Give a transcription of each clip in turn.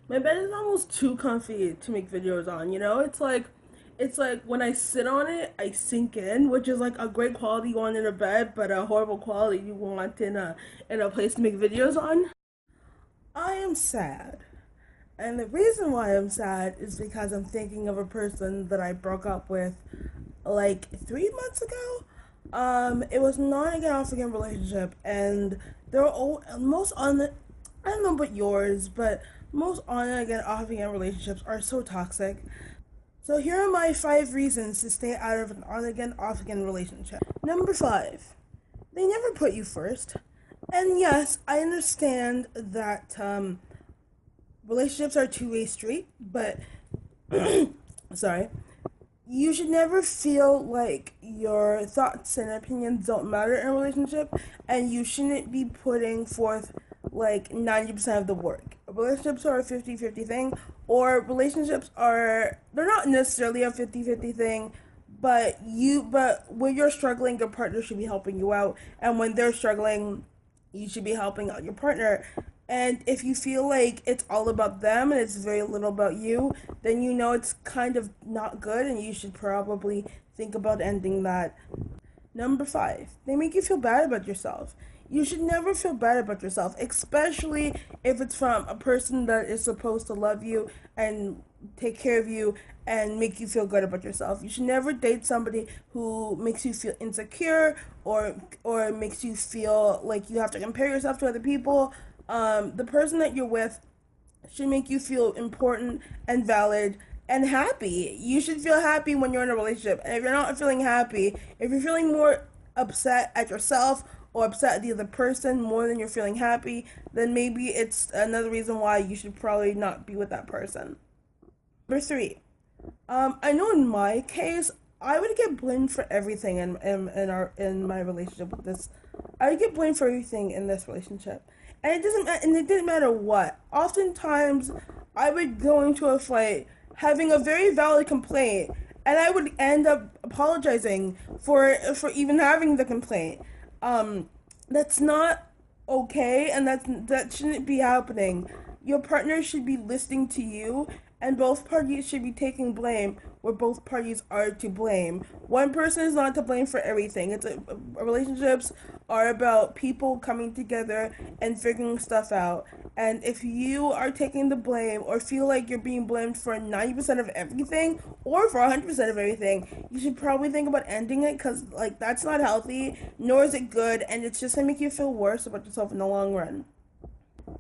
My bed is almost too comfy to make videos on, you know? It's like when I sit on it, I sink in, which is like a great quality you want in a bed, but a horrible quality you want in a place to make videos on. I am sad. And the reason why I'm sad is because I'm thinking of a person that I broke up with like 3 months ago. It was not again off again relationship, and they're all most on the. I don't know about yours, but most on again off again relationships are so toxic. So here are my 5 reasons to stay out of an on again off again relationship. Number 5, they never put you first. And yes, I understand that relationships are a two-way street, but sorry, you should never feel like your thoughts and opinions don't matter in a relationship, and you shouldn't be putting forth like 90% of the work. Relationships are a 50-50 thing, or relationships are, they're not necessarily a 50-50 thing, but when you're struggling, your partner should be helping you out, and when they're struggling, you should be helping out your partner. And if you feel like it's all about them and it's very little about you, then you know it's kind of not good and you should probably think about ending that. Number 5, they make you feel bad about yourself. You should never feel bad about yourself, especially if it's from a person that is supposed to love you and take care of you and make you feel good about yourself. You should never date somebody who makes you feel insecure or makes you feel like you have to compare yourself to other people. The person that you're with should make you feel important and valid and happy. You should feel happy when you're in a relationship. And if you're not feeling happy, if you're feeling more upset at yourself or upset at the other person more than you're feeling happy, then maybe it's another reason why you should probably not be with that person. Number 3, I know in my case, I would get blamed for everything in my relationship with this. I would get blamed for everything in this relationship, and it didn't matter what. Oftentimes, I would go into a fight having a very valid complaint, and I would end up apologizing for even having the complaint. Um, that's not okay, and that shouldn't be happening. Your partner should be listening to you, and both parties should be taking blame where both parties are to blame. One person is not to blame for everything. Relationships are about people coming together and figuring stuff out. And if you are taking the blame or feel like you're being blamed for 90% of everything or for 100% of everything, you should probably think about ending it, because like that's not healthy, nor is it good, and it's just going to make you feel worse about yourself in the long run.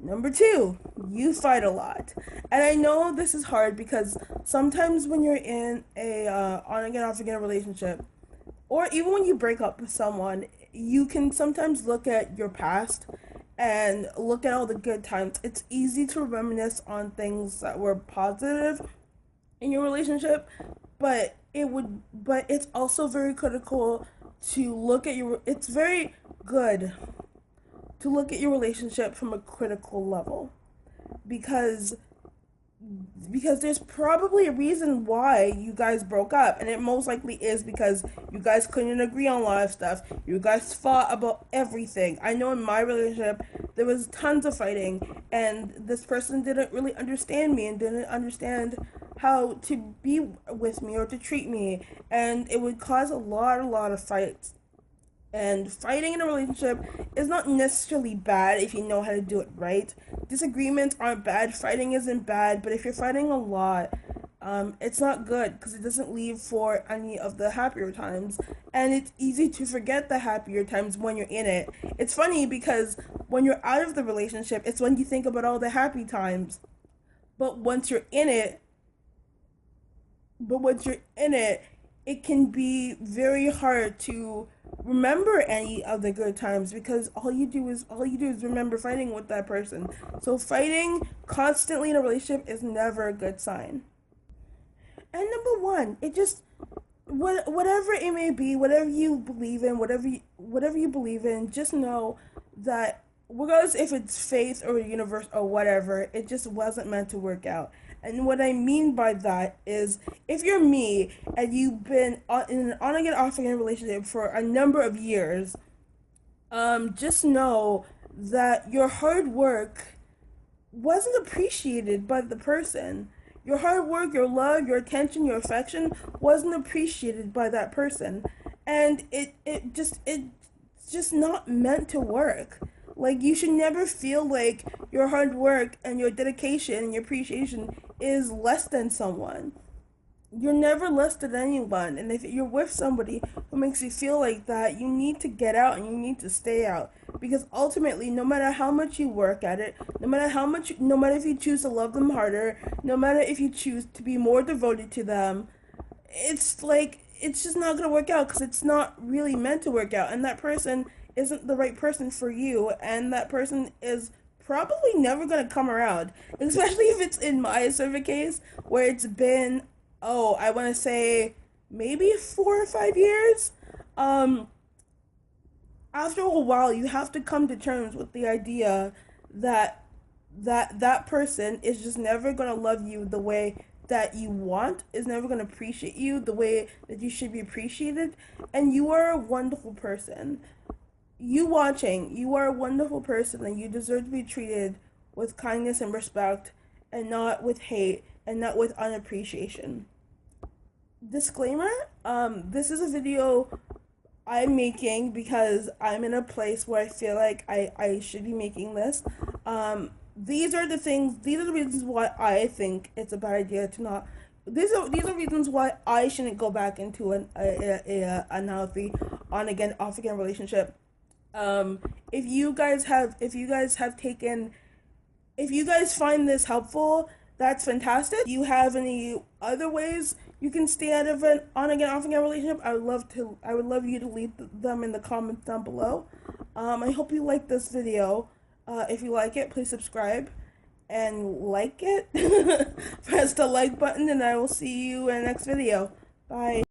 Number 2, you fight a lot. And I know this is hard because sometimes when you're in a on again, off again relationship, or even when you break up with someone, you can sometimes look at your past and look at all the good times. It's easy to reminisce on things that were positive in your relationship, but it's also very critical to look at your, it's very good to look at your relationship from a critical level, because there's probably a reason why you guys broke up, and it most likely is because you guys couldn't agree on a lot of stuff. You guys fought about everything. I know in my relationship there was tons of fighting, and this person didn't really understand me and didn't understand how to be with me or to treat me, and it would cause a lot of fights. And fighting in a relationship is not necessarily bad if you know how to do it right. Disagreements aren't bad, fighting isn't bad, but if you're fighting a lot, it's not good because it doesn't leave for any of the happier times. And it's easy to forget the happier times when you're in it. It's funny because when you're out of the relationship, it's when you think about all the happy times. But once you're in it, but once you're in it, it can be very hard to remember any of the good times because all you do is remember fighting with that person. So fighting constantly in a relationship is never a good sign. And number one, it just whatever it may be, whatever you believe in, whatever you believe in, just know that regardless if it's faith or the universe or whatever, it just wasn't meant to work out. And what I mean by that is, if you're me and you've been in an on again, off again relationship for a number of years, just know that your hard work wasn't appreciated by the person. Your hard work, your love, your attention, your affection wasn't appreciated by that person. And it's just not meant to work. Like, you should never feel like your hard work and your dedication and your appreciation is less than someone. You're never less than anyone. And if you're with somebody who makes you feel like that, you need to get out and you need to stay out. Because ultimately, no matter how much you work at it, no matter if you choose to love them harder, no matter if you choose to be more devoted to them, it's like, it's just not going to work out because it's not really meant to work out. And that person isn't the right person for you. And that person is probably never going to come around. Especially if it's in my specific case where it's been, oh, I want to say maybe 4 or 5 years. Um, After a while, you have to come to terms with the idea that that person is just never going to love you the way that you want, is never going to appreciate you the way that you should be appreciated, and you are a wonderful person. You watching, you are a wonderful person, and you deserve to be treated with kindness and respect, and not with hate, and not with unappreciation. Disclaimer, this is a video I'm making because I'm in a place where I feel like I should be making this. These are the reasons why I think it's a bad idea to not. These are reasons why I shouldn't go back into an unhealthy on again, off again relationship. If you guys find this helpful, that's fantastic. If you have any other ways you can stay out of an on again, off again relationship, I would love you to leave them in the comments down below. I hope you like this video. If you like it, please subscribe and like it. Press the like button, and I will see you in the next video. Bye.